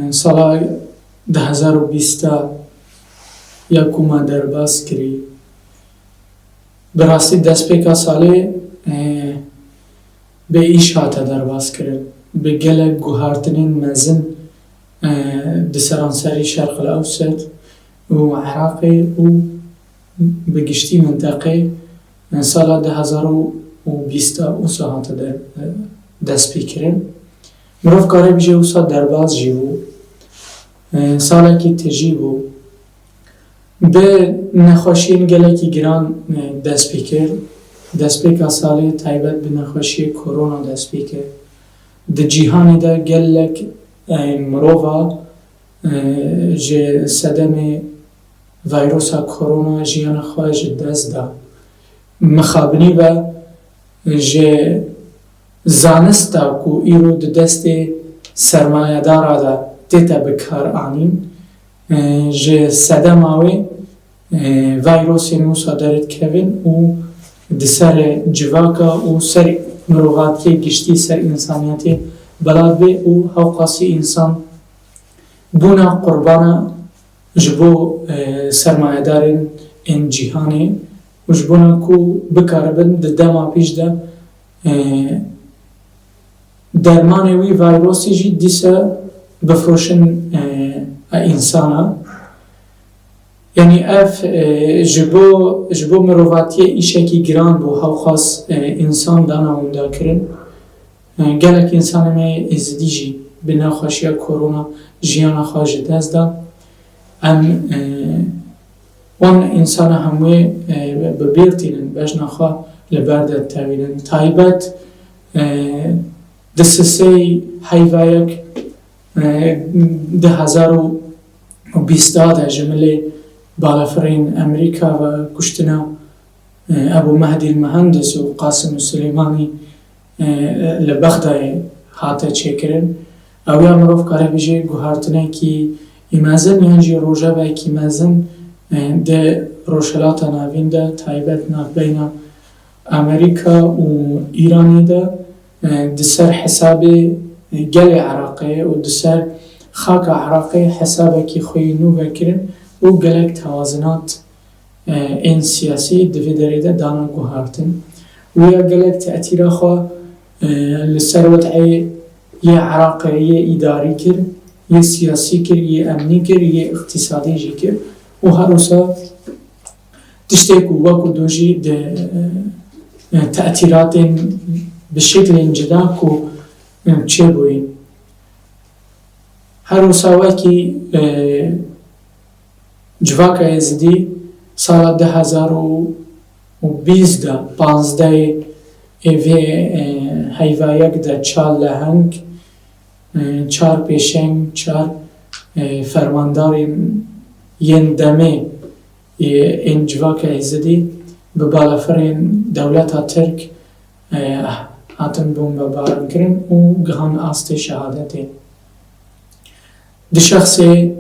سالا 2020 یکوما درباز کری براستی دست پیکا ساله به ایش هاتا درباز کرد به گلک گوهارتنین مزن دسرانسری شرق الاوسط و عراق و بگشتی منطقه سال 2020 اوسا هاتا دست پی کرد مروف کاره بیجه اوسا درباز جیبو سالا کی تجی بو به نخوشین گلکی گران دست پی کرد دست پی که ساله تایبت به نخوشی کرونا دست پی کرد ده جیهانی ده گلک مروفا جه صدم ویروسا کرونا جیان خواهش دست ده مخابنی و جه زانستا کو ایرو ده دست سرمایه دارا ده تیتا بکار آنین جه صدم آوه ویروسی نوسا دارد کوین و ده سر جواکا و سر مروفاتی گشتی سر انسانیتی بلاد به و هوقاسی انسان بونا قربانا جبو سرمایه دارن این جیهانی و جبونا کو بکاربن ده دما پیش ده درمان وی ویروسی جی دیسا بفروشن انسانا یعنی اف جبو مروفاتی ایشه کی گران بو هاو خاص انسان دانا وندا کرن گلک انسان می ازدی جی بنا خوشیا کرونا جیانا خواج دست دا ام وان انسان هموی ببیرتینن بجنا خواه لبرد تاویلن تایبت دستسی حیوایک 2020 ده جمله بالافرین امریکا و کشتنا ابو مهدی المهندس و قاسم السلیمانی لبغدای هاته چکرن او یا مروف کاره بیجه گوهارتنه کی ایمازن یانجی روژه و کی ایمازن ده روشلات ناوین ده تایبت ناف بین امریکا و ایرانی ده دسر حساب گل عراقی و دسر خاک عراقی حساب کی خوی نو بکرن و گلک توازنات این سیاسی دوی دریده دانا گوهارتن و یا گلک تأثیر خواه لسر وضعی یه عراقی یه اداری کرد یه سیاسی کرد یه امنی کرد یه اقتصادی جی کرد و هر روزا تشتیک و وکو دوجی تأثیرات بشکل جدا کو چه بوین هر روزا وکی جواک ازدی سال 2020 ده 15 ایوه حیوایک ده 4 لحنگ 4 پیشنگ 4 فرماندار ین دمه این جواک ازدی به بالافرین دولت ترک هاتن بوم ببارن کرن و گهان آسته شهادتی ده شخصی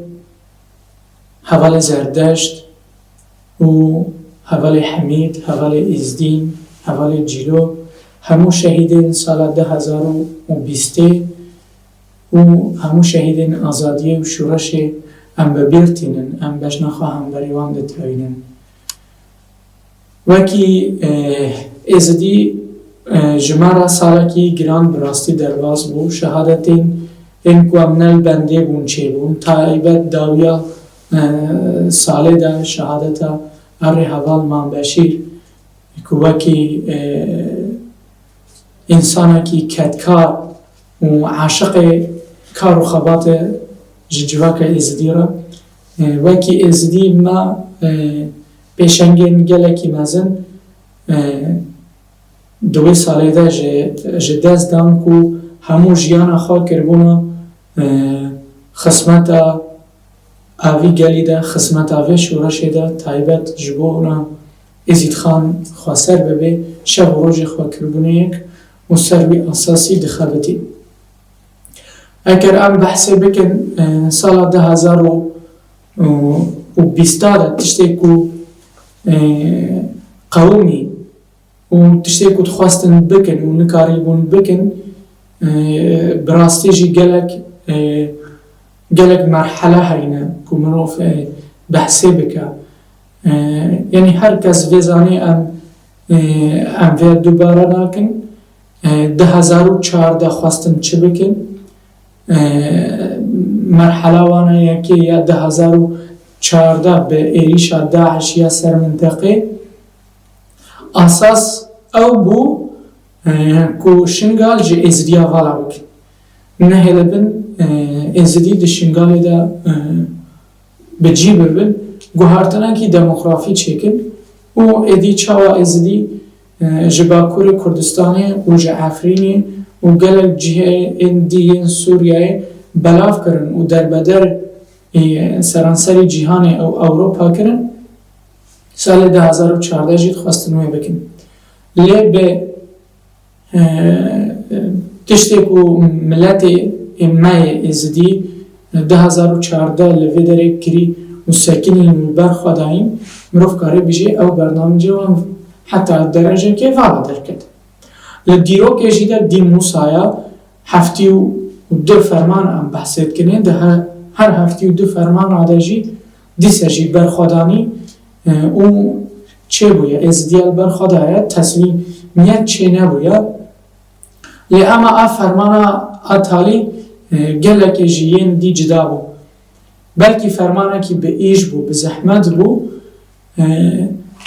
حوال زردشت و حوال حمید، حوال ازدین، حوال جیلو همو شهیدین سال 2020 و همو شهیدین آزادی و شورش ام ببیرتینن ام بجنخوا هم بریوان دتوینن وکی ازدی جمارا سالکی گران براستی درواز بو شهادتین این کو امنال بنده بون چه بون تایبت داویا ساله دا شهادتا اره حوال مان بشیر کوکی انسانا کی کدکار و عاشق کار و خبات جواک ازدی را وکی ازدی ما پیشنگین گلکی مزن دوی ساله دا جدست دان کو همو جیانا خواه کربونا خسمتا آوی گلی ده خسمت آوی شورش ده تایبت جبونا ازید خان خواسر ببه شب و روژ خواه کربونه یک و سروی اساسی دخابتی اگر ام بحث بکن سال 2020 ده تشتی کو قومی و تشتی کو تخواستن بکن و نکاری بون بکن براستی جی گلک گلک مرحله هینه که مروف بحثی بکه یعنی هر کس ویزانی ام وی دوباره نکن 2014 خواستن چه بکن مرحله وانه یکی یا 2014 به ایریش داعش یا سر منطقه اساس او بو کو شنگال جه ازدیا والا بکن نه لبن ازدی د شنگال دا بجی ببن گوهارتنا کی دموگرافی چکن و ادی چاوا ازدی جباکور کردستانی و جعفرینی و گلک جهه اندی سوریه بلاف کرن و در بدر سرانسری جهان او اروپا کرن سال 2014 جید خواستنوی بکن لی به تشتی که ملت امای ازدی 2014 لوی داره کری و سکنین و برخواداییم مروف کاری بیجی او برنامه جوان حتی درجه که والا درکد لدیرو که جیده دی موسایا هفتی و دو فرمان ام بحثید کنه ده هر هفتی و دو فرمان آده جی دیسه جی برخوادانی او چه بویا ازدیال برخوادایه تسلیمیت چه نبویا لی اما فرمانا اتالی گلک جیین دی جدا بو بلکی فرمانا کی به ایش بو به زحمت بو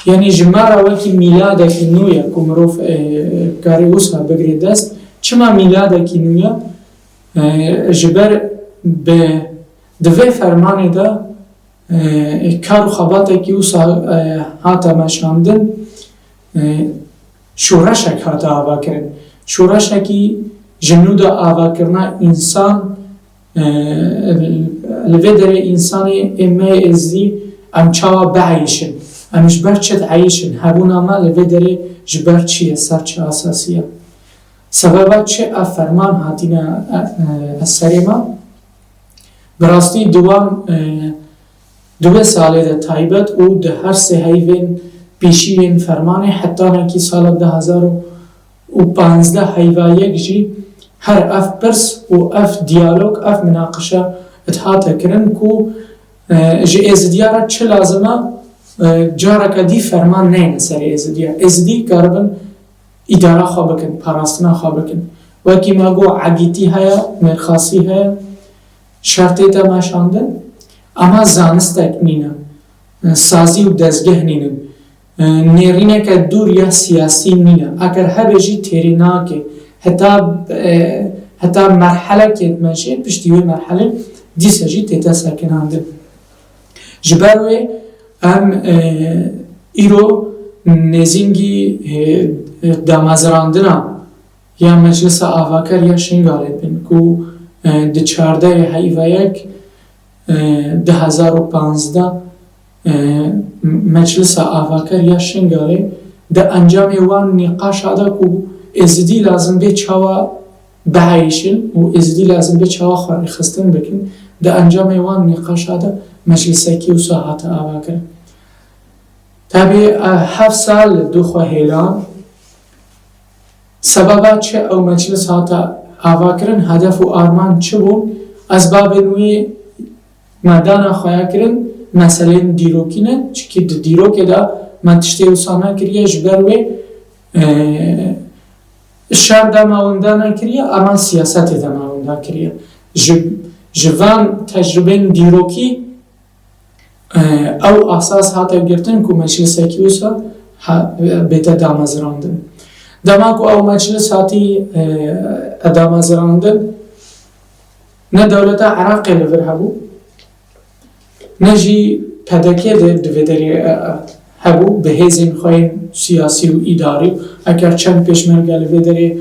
یعنی جمارا وکی میلاده کی نویا کمروف کاریوس ها بگرید دست چما میلاده کی نویا جبر به دوی فرمانی دا کار و خباته کی اوسا هاتا مشاندن شورشک هاتا آوا کرن شورشکی جنود آوا کرنا انسان لوی داره انسانی امه ازدی ام چاوا بعیشن امش برچت عیشن هبونا ما لوی داره جبر چیه سر چه اساسیه سببت چه افرمان هاتینا اثری ما براستی دو ساله ده تایبت او ده هر سه هیوین پیشیوین فرمانه حتی نکی سال 2015 هیوایک جی هر اف پرس و اف دیالوگ اف مناقشه اتحاته کرن کو جی ازدیاره چه لازمه جارك دي فرمان نين سري ازدي كاربن اداره خابكن پاراستنا خابكن وكي ما گو عگيتي هيا مرخاصي هيا شرطي تا ماشاندن اما زانستك نينا سازي و دزگه نينا نيرينه که دور یا سياسي نينا اگر هبجي تيرينا که حتى مرحله که ماشي پشتيوه مرحله دي سجي تيتا ساكناندن جبروه ام ایرو نزینگی دامازراندنا یا مجلس آواکر یا شنگالت بین کو ده 14 هیوایک 2015 مجلس آواکر یا شنگاله ده انجام وان نقاش آده کو ازدی لازم به چاوا بعیشن و ازدی لازم به چاوا خواهی خستن بکن ده انجام وان نقاش آده مجلسکی و ساحات آواکر تابع 7 سال دو خواهیلان سببات چه او مجلس هاتا آواکرن هدف و آرمان چه بون از باب نوی مدانا خواهی کرن مسئله دیروکینه چکی دیروکه دا من تشتی و سانا کریه جبروی شر دا ماونده کریه اما سیاست دا ماونده کریه جوان تجربه دیروکی او اساس هاتا گرتن که مجلس اکیوسا بیتا دامازراندن دما که او مجلس هاتی دامازراندن نه دولتا عراقی لور هبو نه جی پدکه دوی داری هبو به هزین خواهی سیاسی و اداری اگر چند پیشمرگه لور داری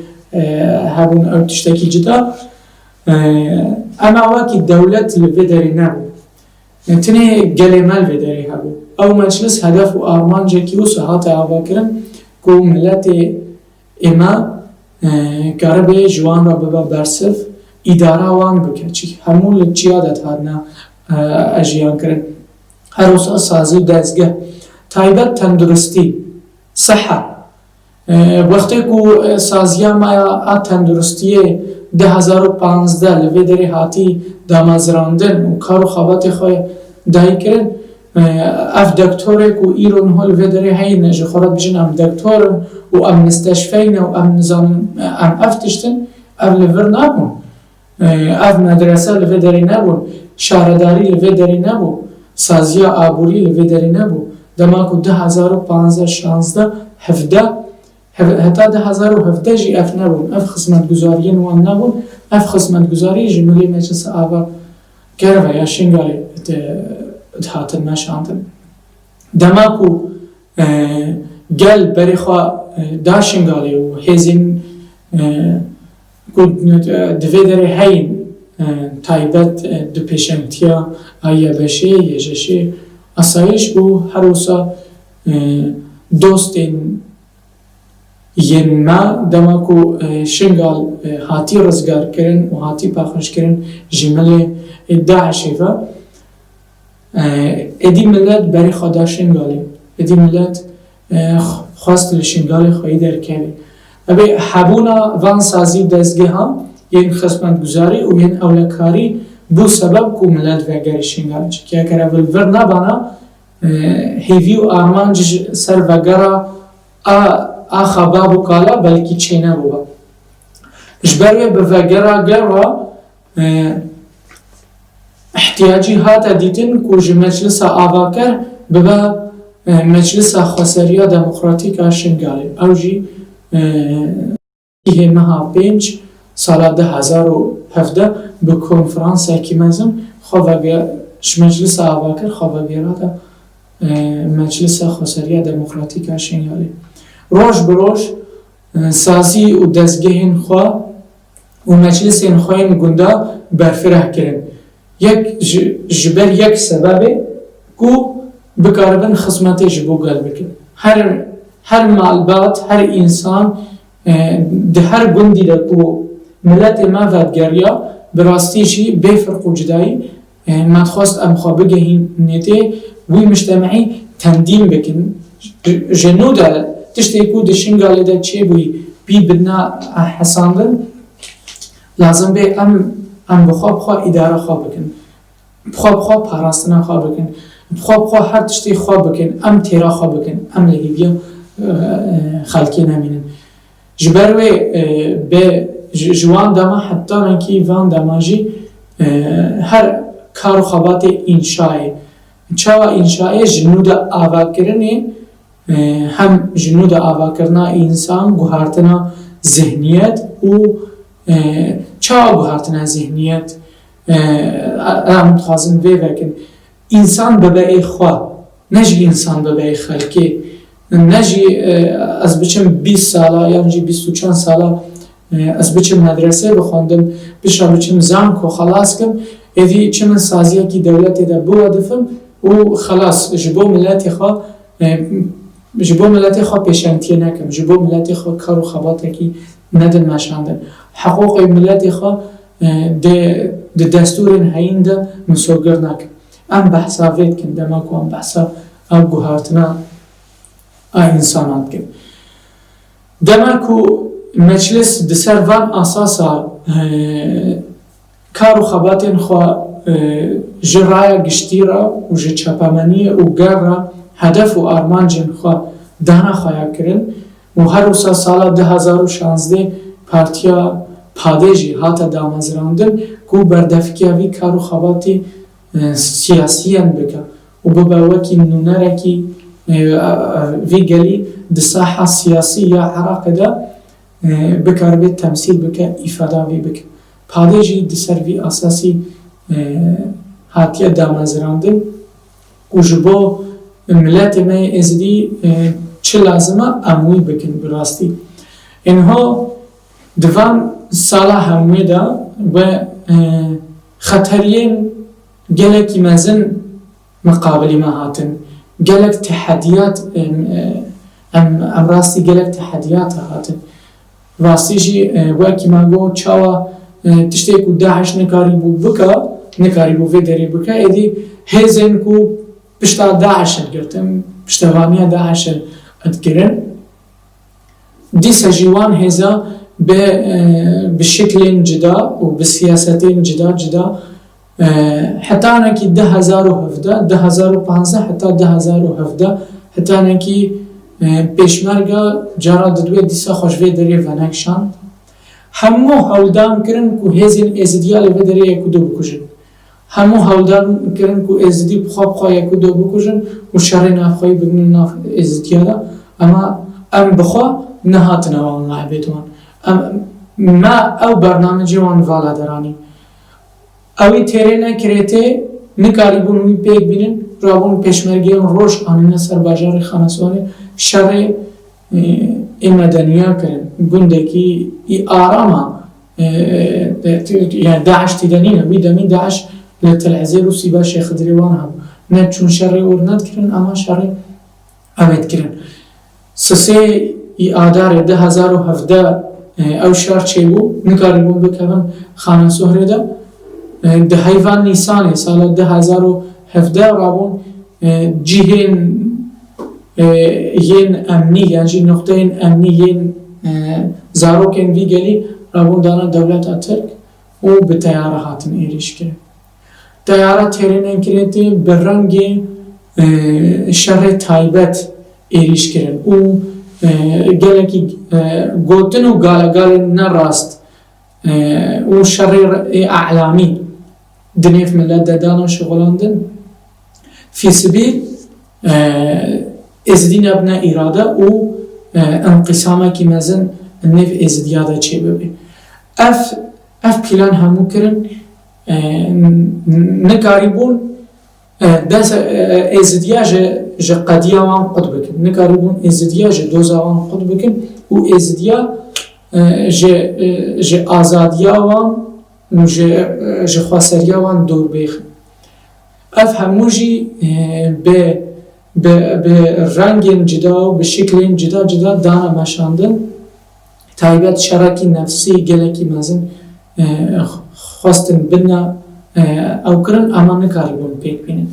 هبون او تشتکی جدا اما واکی دولت لور داری نبو تنه گلیمال بداری هبو او مجلس هدف و آرمان جکیو ساحات آوا کرن کو ملت اما گربه جوان را ببا برسف اداره وان بکر چی همون لچیادت هادنا اجیان کرن هر روزا سازی دزگه تایبت تندرستی صحه وقتی کو سازیا ما تندرستی 2015 لوی دری هاتی دامازراندن و کارو خابات خواه دایی کرن اف دکتوره که ایرون ها لوی دری هین جخورات بجن ام دکتور و ام مستشفین و ام نظام ام افتشتن اف لور نبون اف مدرسه لوی دری نبون شهرداری لوی دری نبون سازیا آبوری لوی دری نبون دماغو 2015 16 17 حتی 2017 جی اف نبون اف خدمت گزاری نوان نبون اف خدمت گزاری جمعی مجلس آبا گره یا شنگالی هاتن نشاندن دماغو گل بری خواه دا شنگالی و هزین دوی داره هین تایبت دو پیشنگتیا آیا بشه یجشه اسایش بو هر وسا دوستین ین ما دماغو شنگال هاتی رزگار کرن و هاتی پاخش کرن جمله داعشی و ادی ملت بری خدا شنگالی ادی ملت خواست لشنگال خواهی در کمی ابی حبونا وان سازی دزگه ها ین خدمت گزاری و ین اولکاری بو سبب کو ملت وگری شنگال چکی اگر اول ور نبانا هیوی و آرمان سر وگرا خبابو کالا بلکی چینه بوبا جبروی به وگرا گرا احتیاجی هاتا دیتن که مجلس آواکر ببا مجلس خسریا دموکراتیک شنگالی او جی مها 5 سال 2017 به کنفرانس اکیمزم خواهد مجلس آواکر خواهد گرادا مجلس خسریا دموکراتیک شنگالی روش بروش سازی و دزگهین خواه و مجلس این خواهین گنده برفره کرن یک جبر یک سببه کو بکاربن خدمت جبو گل بکن هر معلومات هر انسان ده هر گندی ده کو ملت ما ودگریا براستیشی بفرق و جدایی مدخواست ام خواه بگهین نیته وی مجتمعی تندیم بکن جنو ده تشتی کو ده شنگاله ده چه بوی بی بدنا حساندن لازم به ام بخواه اداره خواه بکن بخواه پاراستنا خواه بکن بخواه هر تشتی خواه بکن ام تیرا خواه بکن ام لگی بیا خلکی نمینن جبروی به جوان دما حتی نکی وان دماجی هر کار و خوابات انشای چاوا انشای جنود آوا کرنه هم جنود آوا کرنا انسان گوهارتنا ذهنیت و چاوا گوهارتنا ذهنیت ام تخازن وی وکن انسان ببعی خواه نجی انسان ببعی خلکی نجی از بچم 20 ساله یا نجی 20 چند ساله از بچم مدرسه بخوندم بچم زانکو خلاص کم ایدی چمن سازیه کی دولتی ده بو هدفم و خلاص جبو ملتی خواه پیشنگتیه نکم جبو ملتی خواه کار و خباته کی ندن مشاندن حقوق ملتی خواه ده دستور هین ده مسوگر نکم ام بحثا وید کن دماغو ام بحثا ام گوهارتنا انسانات کن دماغو مجلس دسر وان اساسا کار و خباتین خواه جرای گشتی را و جه چپامنی و گر را هدف و آرمان جن خواه دانا خواهی کرن و هر روسا سال 2016 پارتیا پادیجی هاتا دامازراندن که بردفکیوی کار و خباتی سیاسیان بکا و بباوکی نونرکی وی گلی ده ساحه سیاسی یا عراق ده بکار بید تمثیل بکا افاده وی بکا پادیجی ده سروی اساسی هاتیه دامازراندن و جبو ملت ما ازدی چه لازمه اموی بکن براستی اینها دوام سالا هموی دا و خطرین گلکی مزن مقابلی ما هاتن گلک تحدیات ام راستی گلک تحدیات هاتن راستیشی وکی ما گو چاوا تشتی کو داعش نکاری بو بکا نکاری بو ویدری بکا ایدی هزن کو پشتا داعش گرتم پشتوانی داعش ادگرن دیسا جوان هزا بشكل جدا وبسياستين جدا حتى أنكي 2017 2015 حتى 2017 حتى أنكي پیشمرگا جارا ددوی دیسا خوشوی داری ونکشان همو هولدان کرن کو هزین ازدیال و داری یکو دو بکوشن همو هولدان کرن کو ازدی بخواه یکو دو بکوشن و شر نافخوی بگن ناف ازدیالا اما ام بخواه نهات نوان لعبیتوان ما او برنامجی وان والا درانی اوی تیره نکریته نکاری بون می پیک بینن رابون پیشمرگی روش آنینا سر باجار خانسوانه شر مدنیا کرن گنده کی ای آراما يعني داعش تدانينا مين داعش للتلعزير وسيبا شيخ دريوان هم نتشون شر ورنات كرن اما شر امد كرن سسي ای آدار 2017 او شهر چه بو نکاربون بکن خانه سهره ده ده حیوان نیسانه سال 2017 رابون جیهن ین امنی یعنی نقطه امنی ین زاروکن وی گلی رابون دانا دولت ترک و به تیاره هاتن ایریش کرد تیاره ترینن کرده برنگ شر تایبت ایریش کرد و گلکی گوتن و گال نراست و شر اعلامی دنیف ملت دادان شغلاندن في سبيل ازدين ابناء إرادة و انقسامه كي مازن النف ازدياده چه ببه اف بلان همو کرن نكاريبون داس ازدياج قديا وان قد بكن نكاريبون ازدياج دوزا وان قد بكن و ازديا ج آزاديا وان و ج خواسريا وان دور بيخ اف هموجي برنگ جدا و بشکل جدا دانا مشاندن تایبت شراکی نفسی گلکی مازن خواستن بنا او کرن اما نکاربون پیک بینن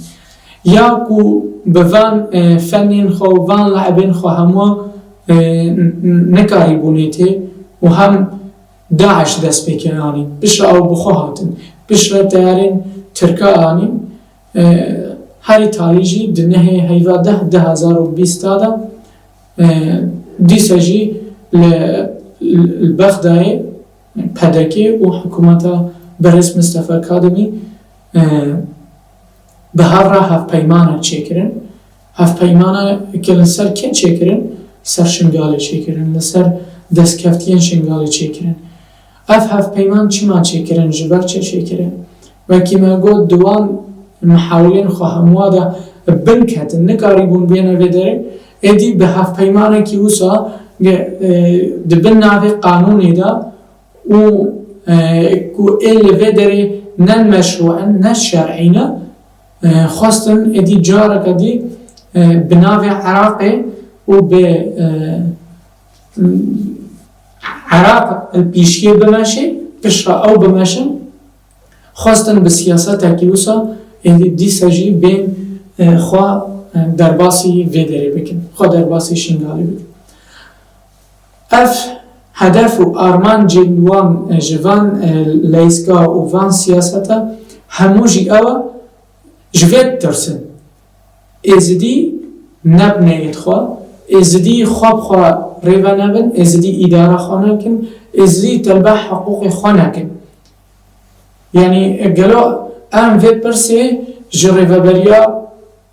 یا کو بوان فنین خو وان لعبین خو همو نکاربونیته و هم داعش دست پیکن آنی بشر او بخواهاتن بشر تیارین ترکا آنی هری تاریجی دنه هیوا 2020 دا دیساجی البغدای پدکی و حکومتا برس مصطفى کادمی به هر را هف پیمانه چیکرن هف پیمانه که لسر که چیکرن سر شنگاله چیکرن لسر دست کفتین شنگاله چیکرن هف پیمان چی ما چیکرن جبر چیکرن و که ما گود دوان محاولين خواهم دا بنكت نكاريبون بينا بدره ادي بهاف پیمانه كي وسا دبنا في قانوني دا و كو اللي بدره نن مشروعا نن شرعينا خاصة ادي جارك دي بناوي عراقي و ب عراق البيشيه بماشي بشرا او بماشي خاصة بالسياسات كي وسا دی سجی بین خوا درباسی ویدری بکن خوا درباسی شنگالی بکن اف هدف و آرمان جوان لیسکا و وان سیاستا همو جی او جوید ترسن ازدی نبنید خوا ازدی خواب خوا ریوه نبن ازدی اداره خوا نکن ازدی تلبه حقوق خوا نکن یعنی گلو ام وی پرسه جریوبریا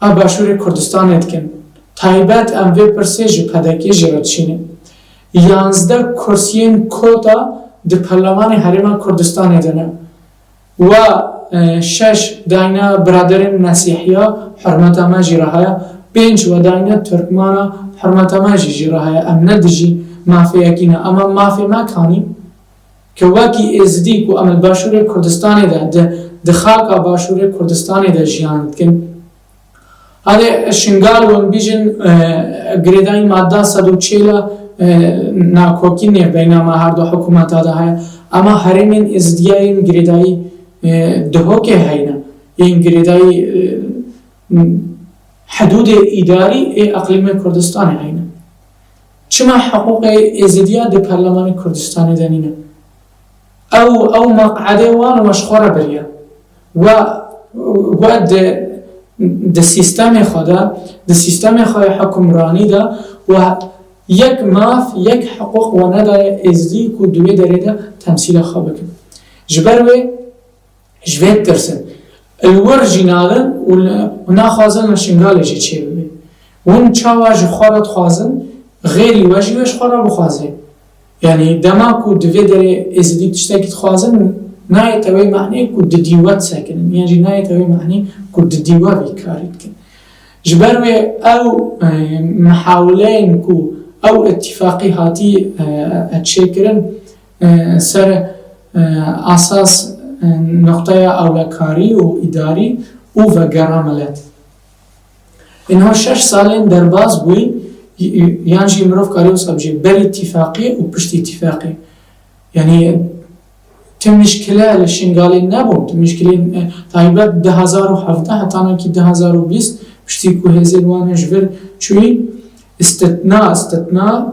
آباشور کردستان اتکن تایبت ام وی پرسه جپدکی جراتشینه 11 کرسیین کوتا د پارلمان حریم کردستان ادنه و 6 داینا برادرین مسیحیا حرمت ما جراها 5 و داینا ترکمانا حرمت ما جراها ام ندجی مافیا کینا اما مافیا ما کانی که واقعی ازدی کو ام باشور کردستان ده دخاک باشور کردستان ده جیان کن هذا شنگال ون بیجن گریدای ماده 140 ناکوکینه بینما هر دو حکومت ده اما هرمین ازدیاین گریدای دهوکه هینا این گریدای حدود اداری اقلیم کردستان هینا چما حقوق ازدیا ده پارلمان کردستان دنینه او مقعده وان مشخوره بریا و ده سیستم خود حکمرانی ده و یک ماف یک حقوق و نداره ازدی که دوی داره ده تمثیل خواه بکن جبروی جوید ترسن الور جنالن و نخوازن لشنگال جی چه ببین ون چاواج خورد خوازن غیری واجبش خورا بخوازن یعنی دما کو دوی داره ازدی تشتاکت خوازن نای توی معنی کو دیوات ساکنن یعنی نای توی معنی کو دیوا بیکارید کن جبروی او محاولین کو او اتفاقی هاتی اتشکرن سر اساس نقطه اولکاری و اداری و گراملت اینها 6 سالین در باز بوی یعنی جی مروف کاری و سبجی بر اتفاقی و پشت اتفاقی یعنی تم مشکله لشنگالی نبود تم مشکلی تایبت 2017 حتی نکی 2020 پشتی که هزیلوان جور چوی استثناء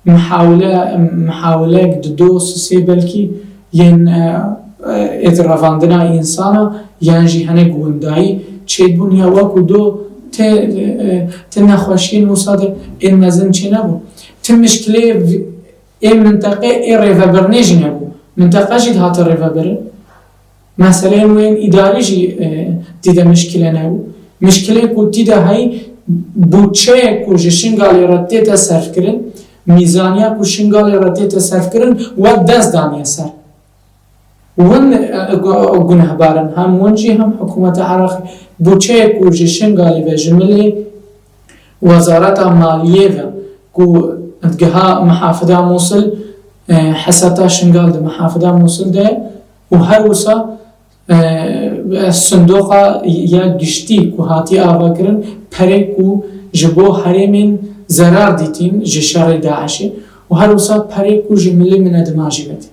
محاوله دو سه بلکی ین اترافاندنا انسانا یعنی جی هنه گوندایی چید بون یا واکو دو نخوشین مصادر این مزن چی نبود تم مشکله این منطقه این ریفابر نجی نبود منطقه جید هاتا ریفابره مثلا وین اداری جی دیده مشکله نبود مشکله که دیده های بودچه که شنگالی را دیتا صرف کرن میزانیا که شنگالی را دیتا صرف کرن و دست دانیه سر ون گناه بارن هم ونجی هم حکومت عراقی بودچه که شنگالی و جمله وزارت مالیه و که ادگها محافظه موصل حساتا شنگال ده محافظه موصل ده و هر وسا صندوق یا گشتی که هاتی آوا کرن پره که جبو حرمین ضرر دیتین جشار داعشه و هر وسا پره که جمله من دماغی بده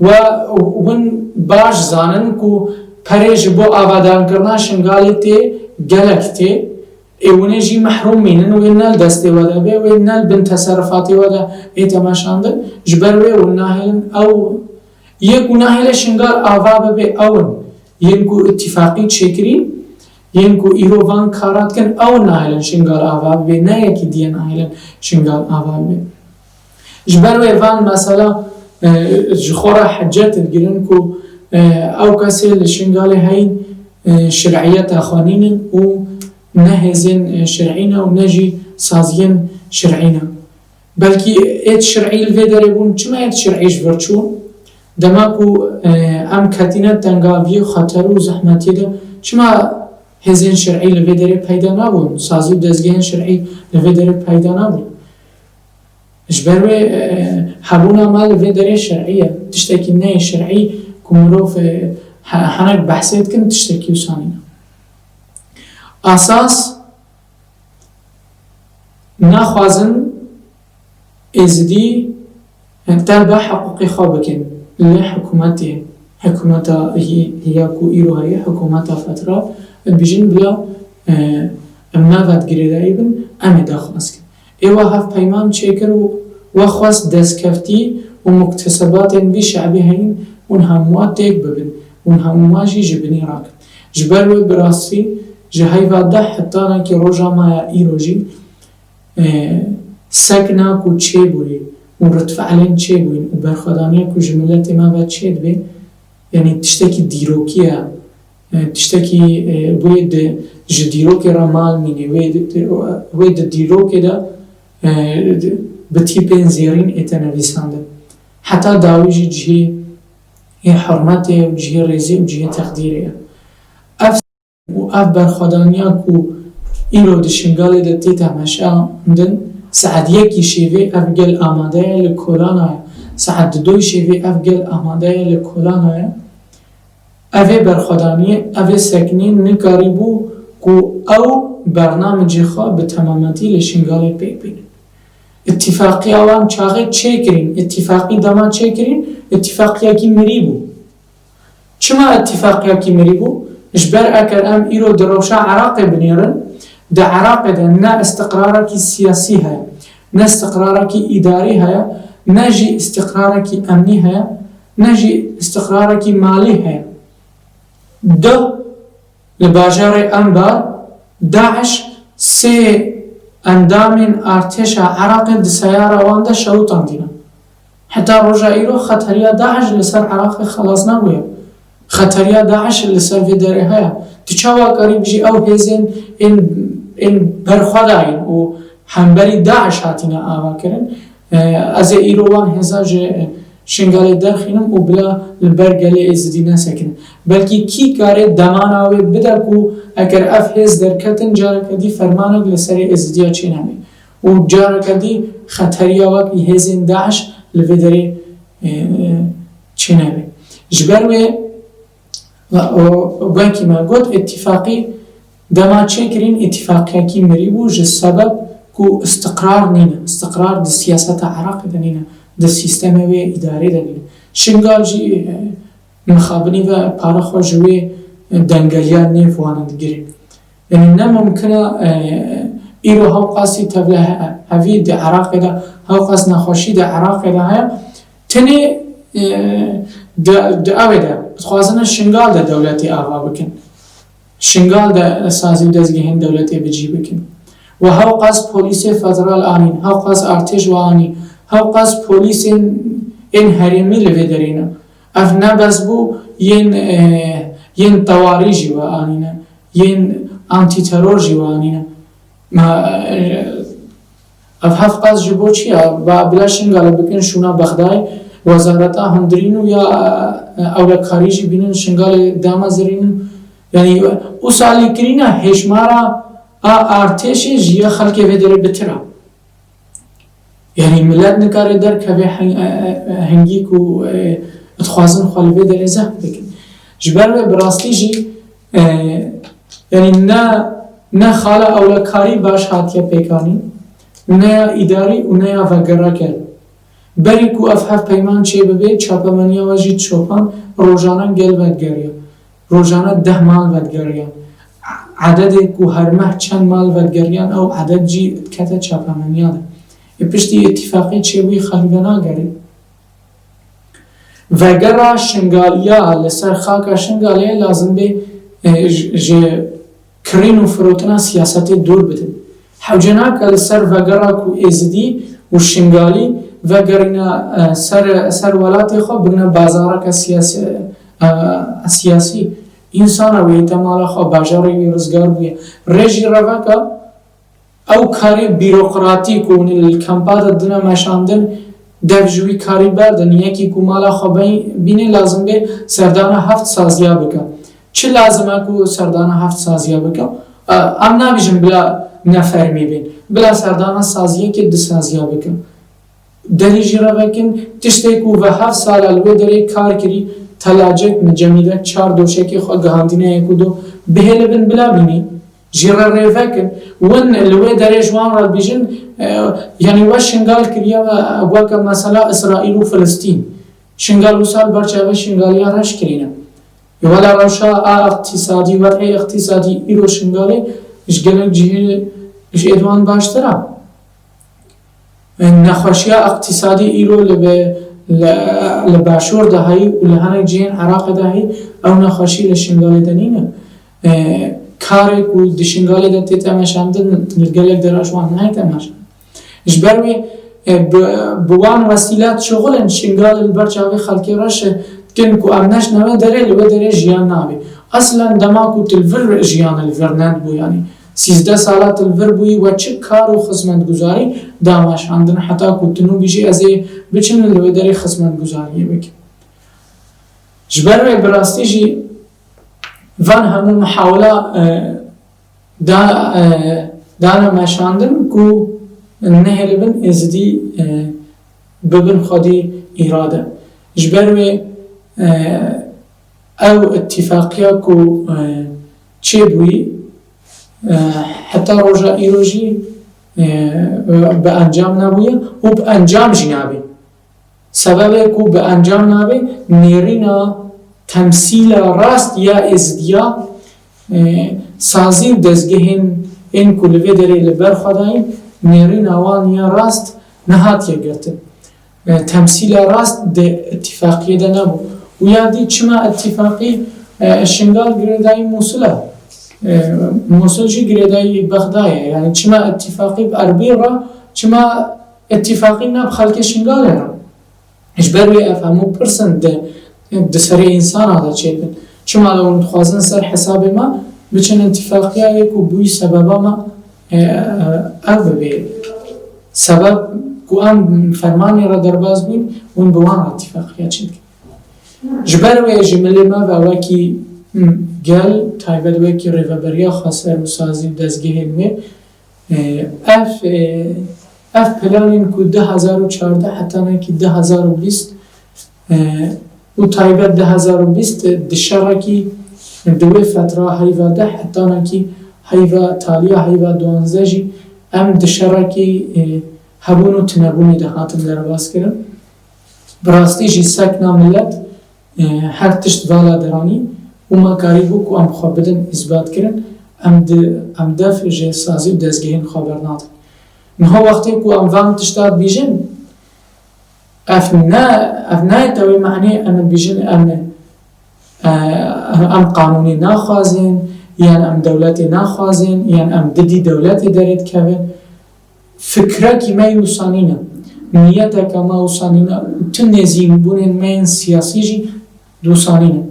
و ون باش زانن که پره جبو آوادان کرنا شنگالی تی گلک تی ایونه جی محروم مینن و اینال دسته ودا به و اینال بن تصرفاتی ودا ای تماشانده جبروی و ناهلن او یک ناهل شنگال آوا به اون یکو اتفاقی چکرین یکو ایروان کارات کن او ناهلن شنگال آوا به نه یکی دیگه ناهلن شنگال آوا به جبروی وان مثلا جخورا حجت الگرن کو او کسی لشنگال های شرعیت خانین و نهزين شرعينا ونجي سازين شرعينا بلكي ات شرعي الفيدر يبون كما ات شرعيش برچون دماكو ام كاتينا تنغاوي خطر وزحمتي ده كما هزين شرعي الفيدر پیدا نبون سازي دزگهن شرعي الفيدر پیدا نبون اجبروي حبونا مال الفيدر شرعية تشتكي نه شرعي كمروف حنك بحثيت كن تشتكي وسانينا اساس نخوازن ازدی تربا حقوقی خواب بکن لی حکومتا هیا کو ایرو هایی حکومتا فترة بجن بلا امنافت گریده ایبن امی داخواز کن ایوه هف پیمان چیکر و خواست دستکفتی و مکتسبات بی شعبی هین اون هموات دیگ ببن اون همواجی جبنی راکن جبروی براسفی جهاي واضح حتى نكي روجا ما إيروجي سكنا كو تشي بوي ورتفع علين تشي بوي وبرخدانية كو جملة ما بعد تشي بي يعني تشتكي ديروكيا تشتكي بوي د جديروكي رمال ميني ويد ديروكي دا بتيبين زيرين اتنافيسان دا حتى داويجي جهي حرمته وجهي رزي وجهي تقديريه و اف برخوادانیا کو ایرو دشنگالی دتی تماشا دن ساعت یکی شیوه افگل آماده لکولانای ساعت دوی شیوه افگل آماده لکولانای اوه برخوادانی اوه سکنین نکاری بو کو او برنامجی خواه به تمامتی لشنگالی پیک بینه اتفاقی آوان چاقه چه کرین اتفاقی دامان چه کرین اتفاقی اکی مری بو چما اتفاقی اکی مری بو إجبار أكل أم إيرو دروشة عراقي بنيرن دا عراقي دا نا استقرارك السياسي هاي نه استقرارکی اداری هیا، نه جی استقرارکی امنی هیا، نه جی استقرارکی مالی هیا. دو لباجار انبار داعش سه اندام ارتش عراق دسیار وانده شوطان دینا. حتی رجا ایرو خطریا داعش لسر عراق خلاص نبوده. خطریا داعش لسر في داره هیا. تچاوا قریب جی او هزین این برخواداین و همبری داعش هاتینا آوا کرن. از ایروان هزاج شنگال درخینم و بلا البرگلی ازدی نسکنم. بلکی کی کاره دماناوی بده کو اگر اف هز درکتن جاره کدی فرمانه لسر ازدیا چی نمی. و جاره کدی خطریا وقتی هزین داعش لودری چی نمی. جبروی وانکی ما گفت اتفاقی دما چه کرین اتفاقی کی مریبو جسبب کو استقرار نینه استقرار د سیاست عراق دنینه د سیستم و اداره دنینه شنگال جی مخابنی و پارخو جوی دنگلیان نیف وانند گیرین یعنی نممکنه ایرو هاوقاسی تبله هفی د عراق ده هاوقاس نخوشی د عراق ده ها تنی د اوه ده بتخوازنه شنگال ده دولتی آوا بکن شنگال ده سازی و دزگهین دولتی بجی بکن و هاوقاس پولیس فدرال آنین هاوقاس ارتش و آنی هاوقاس پولیس این هریمی لوی درینه اف نبز بو ین تواری جی و آنینه ین آنتی ترور جی و آنینه اف هاوقاس جبو چیه با بلا شنگال بکن شونا بغدای وزارتا هندرینو یا اولکاری جی بینن شنگال داما زرینو یعنی او سالی کرینه هشمارا ارتش جیه خلک و داره بتره یعنی ملت نکاره در که هنگی کو اتخوازن خالبه داره زهر بکن جبر براستی جی یعنی نه خاله اولکاری باش هاتیه پیکانی نه اداری و نه وگره کرد بری کو افهف پیمان چه ببه چاپمانیا و جید شوپان روزانه گل ودگریه روزانه 10 مال ودگریه عدد کو هر ماه چند مال ودگریان او عدد جی کتا چاپمانیا ده پشتی اتفاقی چه بوی خلیبه ناگری وگره شنگالیا لسر خاک شنگالیا لازم به کرین و فروتنا سیاست دور بده حوجنا که لسر وگره کو ازدی و شنگالی وگرنا سر ولاتی خواه بگنا بازاره که سیاسی انسان و احتمال خواه باجاری روزگار بوده رژی روه که او کاری بیروقراتی کون الکمپاد دنیا مشاندن درجوی کاری بردن یکی کمالا خواه بینه لازم به سردان 7 سازیا بکن چه لازمه که سردان 7 سازیا بکن ام نبیشم بلا نفر میبین بلا سردان سازیا که 2 سازیا بکن دلیجی را بکن تشتی که و 7 سال الوی داره کار کری تلاجک مجمیده 4 دوشه که خواه گهاندینه یکو دو بهل بین بلا بینی جیره ریفکن ون الوی داره جوان را بیجن یعنی و شنگال کریا و که مثلا اسرائیل و فلسطین شنگال و سال برچه و شنگالی ها رش کرینه ولا روشا اقتصادی وضع اقتصادی ایرو شنگالی اش گلک جهیل اش ادوان باشتره نخوشی اقتصادی ایرو لباشور دهایی و لحنک جهین عراق دهایی او نخوشی لشنگال دنینه کاری که دشنگالی دتی تماشاندن نگلک دراش وان نه تماشا اجبروی بوان وسیلات شغلن شنگال البرچاوی خلکی راشه کن کو امنش نوه داره جیان ناوی اصلا دما کو تلور جیان الور ند بو یعنی 13 سالات الور بوی و چه کار و خدمت گزاری داماشاندن حتی کو تنو بیجی از بچن الوی داره خدمت گزاری بک جبروی براستی جی وان همون محاوله دانا ماشاندن کو نهر بن ازدی ببن خودی اراده جبروی او اتفاقیا کو چه بوی حتی روزا ایروجی به انجام نبویه و به انجام جنابی سبب کو به انجام نبی نیرینا تمثیل راست یا ازدیا سازی دزگهین این کلوی داره لبر خداین نێڕین ئەوانیە ڕاست نەهاتیە گرتن تەمسیلە ڕاست اتفاقیەدا نەبوو و یادی چما اتفاقی شنگال گرێدایی مووسولە مووسولژی گرێدایی بەغدایە یعنی چما اتفاقی ئەربیڕە چما اتفاقی ناب خەڵکی شنگالێرە هیچ بەروێ ئەف هەموو پرسن دەسەری ئینسانە دەچێتن چما لەون دخوازن سەر حسابێ ما بچن اتفاقیایەک و بووی سەبەبەمە ئەو ببێ سەبەب و ئەم فەرمانی ڕە دەرباز بووین ون بوان اتفاقیە چیت ji ber wê ji milê me ve wekî gel taybet wekî rêveberiya xweserûsazî dezgehên wê ev planên ku 2014 hetanekî 2020 û taybet 2020 di şerekî di wê fetra heyva 10 hetanekî heyva taliya heyva 12 jî em di şerekî hebûn û tunebûnê de hatin derbazkirin bi rastî jî sekna millet her tişt vala deranî û me karî bû ku em xwe bidin îzbat kirin em def ji sazî û dezgehên xwe bernadin niha wextê ku em van tişta bîjin ev nayet wê mehnê em bîjin em qanûnê naxwazin yan em dewletê naxwazin yan em didî dewletê derê dikevin fikrekî me wîsanîne niyeteke me wîsanîne tu nêzînbûnên me yên siyasî jî wîsanîne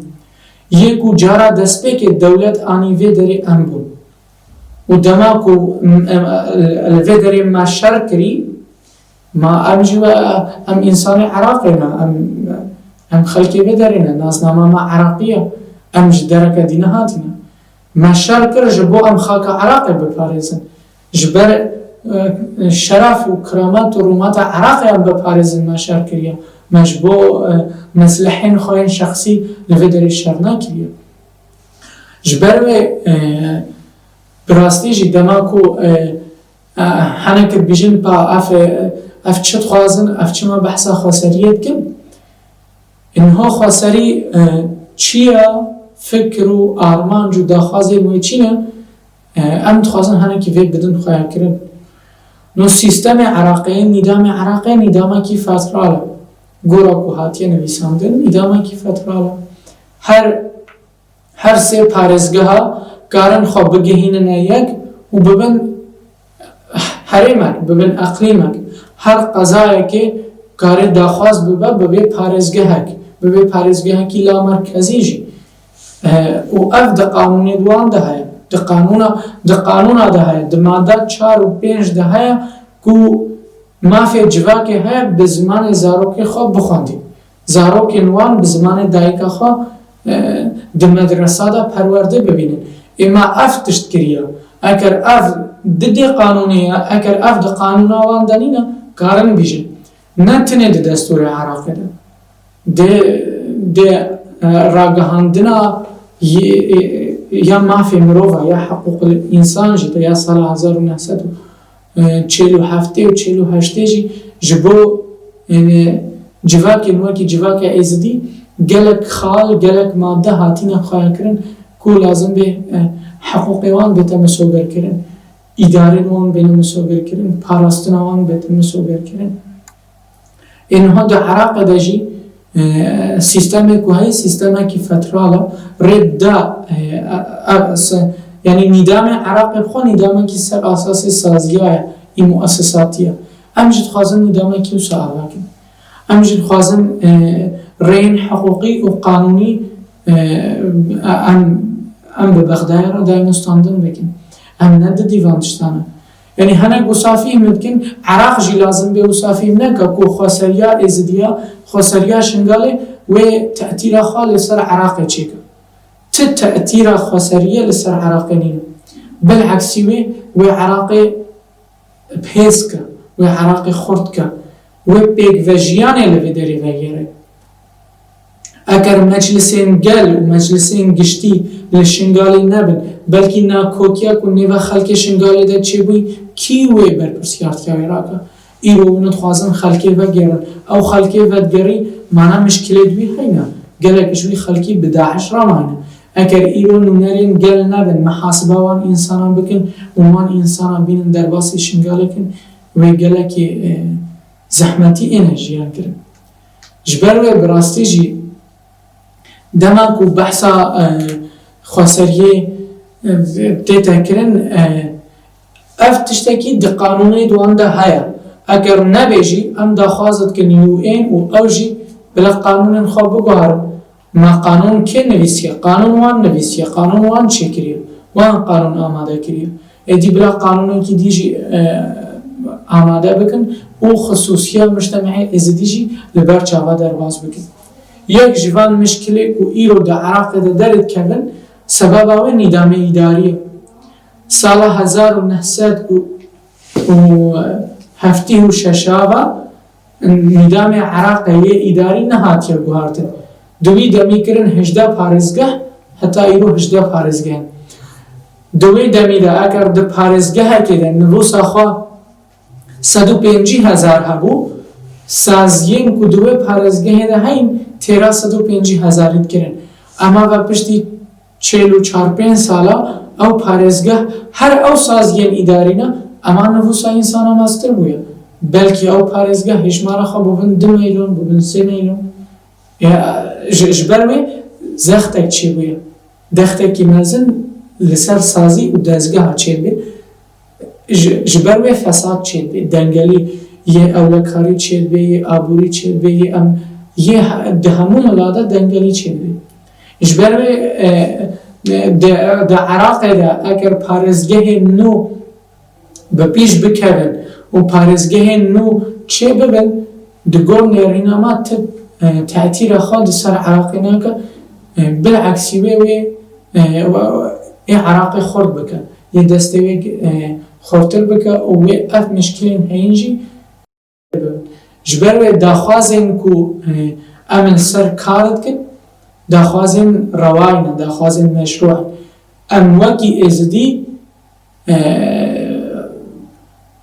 yê ku cara destpêkê dewlet anî vê derê em bûn û dema ku li vê derê me şer kirî ma em jî em însanê Iraqê ne em xelkê vê derê ne nasnama me Iraqî ye em ji dereke dî nehatîne me şer kir ji bo em xaka Iraqê biparêzin ji ber şeref û kiramet û rûmeta Iraqê em biparêzin me şer kiriye me ji bo meslehên xwe yên şexsî li vê derê şer nakiriye ji ber wê bi rastî jî dema ku henekit bîjin pa ev çi dixwazin ev çima behsa xweseriyê dikin niha xweserî çi ye fikir û armanc û daxwazên wê çi ne em dixwazin henekî vê bidin xweyakirin no sîstemê Iraqê nîdamê Iraqê nîdamekî fetral e gora ku hatiye nivîsandin nîdamekî fetral e her sê parêzgeha karin xwe bigihînine yek û bibin herêmek bibin eqlîmek her qezayekê karê daxwaz bibe bibê parêzgehek bibê parêzgehekî lamerkezî jî û ev di qanûnê wan de heye di qanûna de heye di madde 4 û 5 de heye ku mafê civakê heye bi zimanê zarokê xwe bixwendî zarokên wan bi zimanê dayika xwe di medresa de perwerdê bibînin êma ev tişt kiriye eger ev didê qanûnê ye eger ev di qanûna wan de nîne karin bîjin ne tinê di destûrê Iraqê de dê ragihandina ya mafê mirova ya heqûqil însan jî de ya sala 1947 û 48 jî ji bo civakên wekî civakê êzidî gelek xal gelek madde hatîne xweyakirin ku lazim bê heqûqê wan bête misoberkirin îdarên wan bêne misoberkirin parastina wan bête misoberkirin niha di Iraqê de jî سیستمی که هایی سیستمی فتراله رد دا یعنی نیدام عراق بخوا نیدامی که سر اساس سازیه این مؤسساتیه ام جد خوازن نیدامی که سعاده کن ام جد خوازن رین حقوقی و قانونی ام به بغدای را داینستاندن بکن ام ند دیواندشتانه یعنی هنگ وصافیم ممکن عراق جی لازم به وصافیم نکه که خسریا ازدیا خسریا شنگاله و تأثیر خال سر عراق چیکه تأثیر خسریا لسر عراق نیم بالعکسی و عراق بهز که و عراق خرد که و بیگ وجیانه لودری وگیره اگر مجلسین گل و مجلسین گشتی لشنگالی نبن بلکی ناکوکیا که نیوه خلک شنگالی ده چه بوی کی وی برپرسیارت که عراقه ایرو ندخوازن خلکی وگیرن او خلکی وگیری معنی مشکلی دوی هینه گلکشوی خلکی بداعش را معنی اگر ایرو نونرین گل نبن محاسبه وان انسانان بکن و وان انسانان بینن در باسی شنگاله کن و گله که زحمتی انرژیان کرن جبروی براستی جی دما کو بحثا خسریه تیتا کرن اف تشتکی دی قانونی دوان ده هیا اگر نبیجی ام دا خوازد کن UN و اوجی بلا قانون خواب بگوهر ما قانون که نویسیه قانون وان نویسیه قانون وان چه کریه وان قانون آماده کریه ایدی بلا قانون که دیجی آماده بکن او خصوصیه مجتمعی از دیجی لبر چاوا درواز بکن یک جوان مشکلی که ایرو در عراق درد کردن سبب آوه نظام اداریه سال 1976 نظام عراق اداری نهاتیه گوهارتن دوی دمی کرن 18 پارزگاه حتی ایرو 18 پارزگاه دوی دمی دا اگر ده پارزگاه که ده نووسا خواه 150,000 هبو سازیم که دوی پارزگاه ده هین تیرا 150,000 کرن اما و پشتی 44-5 سالا او پارزگاه هر او سازیم اداری نه اما نووسا انسان هم استر بویا بلکه او پارزگاه هشمارا خواه ببین 2 میلیون ببین 3 میلیون جبروی زختک چی بویا دختکی مزن لسر سازی و دزگاه چی بی جبروی فساد چی بی دنگلی یه اولکاری چی بی یه آبوری چی بی یه دهمو ملاده دنگلی چی بی جبروی در عراق دا اگر پارزگاه نو بپیش بکرن و پارزگاه نو چی ببین دگور نیرینامات تأثیر خود سر عراقی نکه بالعکسی وی این عراقی خورد بکن یه دسته وی خورتر بکن و وی اف مشکلین هینجی جبر وی داخوازین که امن سر کارد کن داخوازین رواینا داخوازین مشروع ام وکی ازدی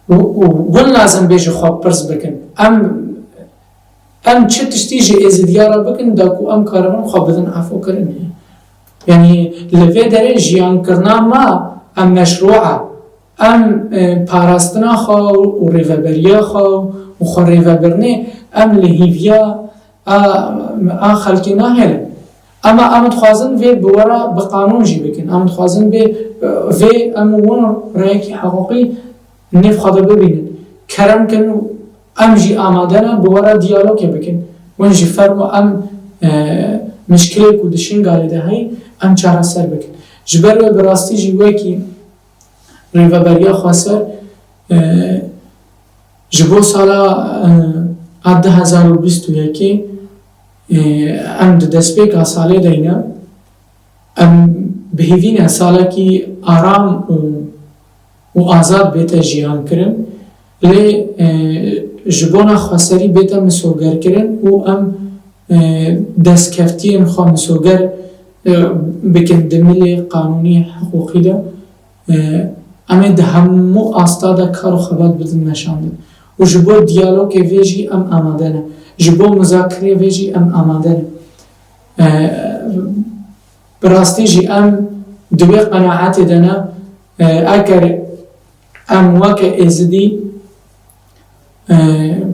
ون لازم بیش خواب پرس بکن ام چه تشتیجی از دیارا بکن داکو ام کارمون خواب بدن عفو کرنه یعنی لفه داره جیان کرنا ما ام مشروعه ام پاراستنا خواه و ریوبریا خواه و خور ریوبرنه ام لحیویا خلقی ناهره اما امت خوازن وی بورا بقانون جی بکن امت خوازن وی ام ون رایکی حقوقی نف خدا ببینن کرم کن ام جی آمادنا بورا دیالوگ بکن ونجی فرمو ام مشکلی کودشین گالیده های ام چهره سر بکن جبر و براستی جیوه که ریوبریا خواستر جبو سالا 2021 ام دست پیک ساله دینا ام بهیوین سالا که آرام و آزاد بیتا جیان کرن لی جبونا خواستری بیتا مسوگر کرن و ام دست کفتین خواه مسوگر بکن دمیل قانونی حقوقی دا اما ده همو آستادا کار و خبات بدن نشانده و جبو دیالوگ ویجی ام آماده نه جبو مذاکره ویجی ام آماده نه براستی جی ام دوی قناعت دنا اگر ام وکه ازدی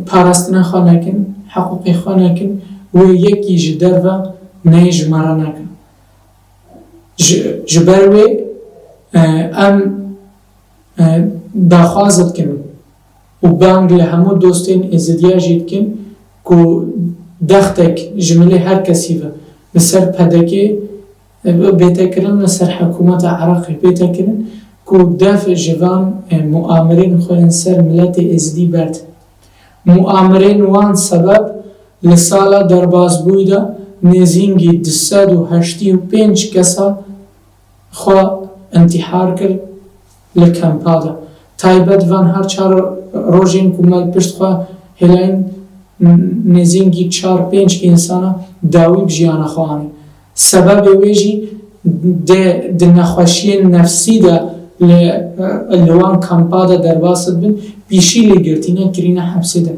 پاراستنا خواه نکن حقوقی خواه نکن و یکی جدر و نیج مرا نکن جبروی ام داخوازت کن و بانگ لهمو دوستین ازدیا جید کن که دختک جمله هر کسی و بسر پدکی بیتا کرن بسر حکومت عراقی بیتا کرن که دافع جوان مؤامرین خوین سر ملت ازدی برد مؤامرین وان سبب لسالا درباز بویده نزینگی 285 کسا خواه انتحار کرد لکمپادا تایبت وان هر چار روژین کمال پشت خواه هلاین نزینگی 4-5 انسانا داوی بجیانا خواهانی سبب ویجی ده نخوشی نفسی ده لوان کمپادا درباست بین پیشی لگرتینه کرینه حبسی ده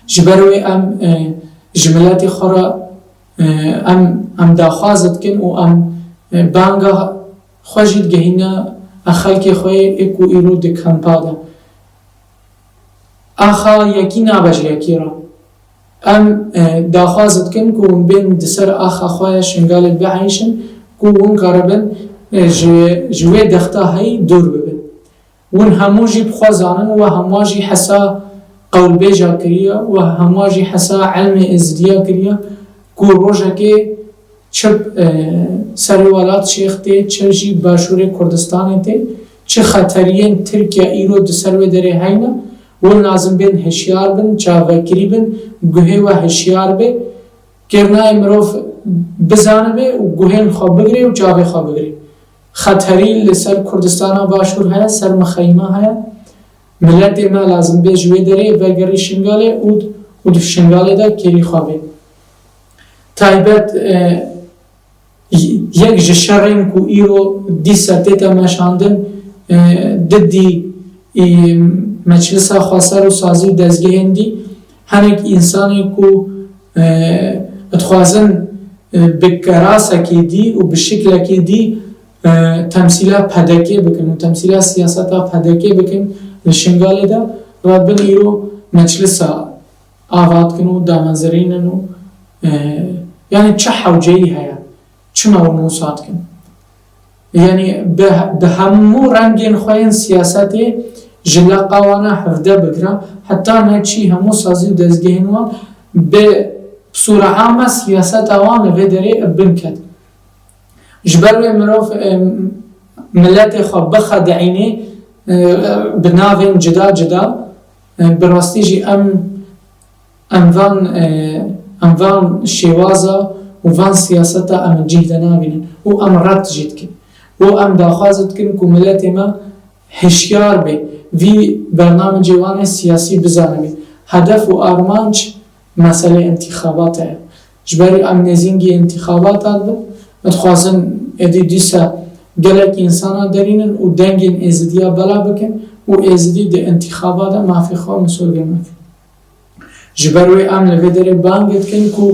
جبروی ام جملات خورا ام داخوازت کن و ام بانگا خوشید گهینا اخلک خوی اکو ایرو دکمپادا آخا یکی نباش یکی را ام داخوازت کن که بین دسر آخا خوی شنگال بعیشن که اون قربن جوی دختا هی دور ببن ون هموجی بخوازانن و هموجی حسا قول بیجا کریا و هموجی حسا علم ازدیا کریا که روژه که چه سریوالات شیخ تی چه جی باشور کردستان تی چه خطریین ترکیه ایرو دسر و دره هینا و لازم بین هشیار بین چاوکری بین گوه و هشیار بین کرنای مروف بزانه بی و گوهین خواب بگری و چاوه خواب بگری خطری لسر کردستان باشور هیا سر مخیمه هیا ملت ما لازم بی جوه دره وگری شنگاله و دو شنگاله دا کری خوابه تایبت یک جشرین کو ایرو دیسا تیتا مشاندن ددی مجلسا خواستر و سازی دزگه هندی هنک انسانی کو اتخوازن بکراسا کی دی و بشکل کی دی تمثیلا پدکه بکن و تمثیلا سیاستا پدکه بکن لشنگاله دا و بن ایرو مجلسا آواد کنو دامنزریننو یعنی چه حوجهی هیا چه موضوعات کن یعنی به همو رنگین خواهین سیاستی جلا قوانا حفظه بگرا حتی نچی همو سازی دزگهنوان به صورة عامة سیاست اوان لفدری ابن کد جبروی مروف ملت خواب بخدعینه بناوین جدا براستی جی اموان شوازا و وان سیاستا ام جهد نابینن و ام رد جید کن و ام داخوازت کن که ملت ما هشیار بی وی برنامج جوان سیاسی بزانه بی هدف و آرمانچ مسئله انتخابات ہے جبری ام نزینگی انتخابات آد بی اتخوازن ادی دیسا گلک انسانا درینن و دنگین ازدیا بلا بکن و ازدی ده انتخابات مافی خواه مسوگه مافی جبروی ام لفدر بانگت کن که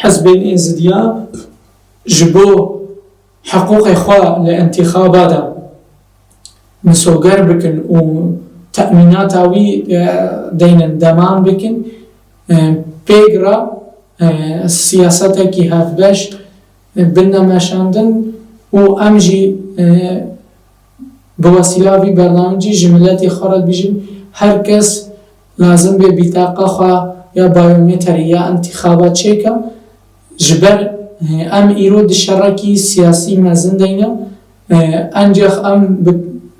حزب الانزديا جبو حقوق خواه لانتخابات مسوگر بکن و تأمینات اوی دین دمان بکن پیگرا سیاستا کی هفبش بنا مشاندن و امجی بواسیلاوی برنامجی جملتی خارد بیجیم هر کس لازم به بیتاقه خواه یا بایومتری یا انتخابات چیکا جبر ام ایرود شرکی سیاسی مزن دینا انجخ ام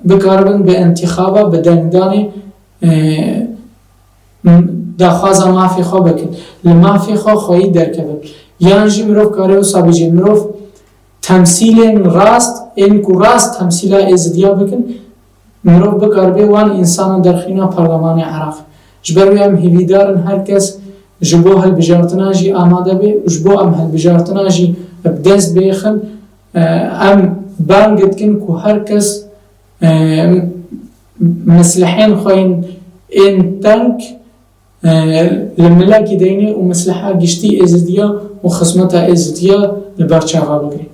بکاربن به انتخابا بدندان داخوازا مافی خواه بکن لمافی خواه خواهی درکبن یعنی مروف کاره و سابیجی مروف تمثیل راست این که راست تمثیل ازدیا بکن مروف بکاربه وان انسان درخینا پارلمان عراق جبروی ام هیویدارن هر کس جبو هل بجارتنا جی آماده بی و جبو ام هل بجارتنا جی بدست بیخن ام بانگت کن که هر کس مسلحين خوين إن تانك لملاكي ديني ومسلحة جشتي إزديا وخصمتها إزديا لبارشافا بقري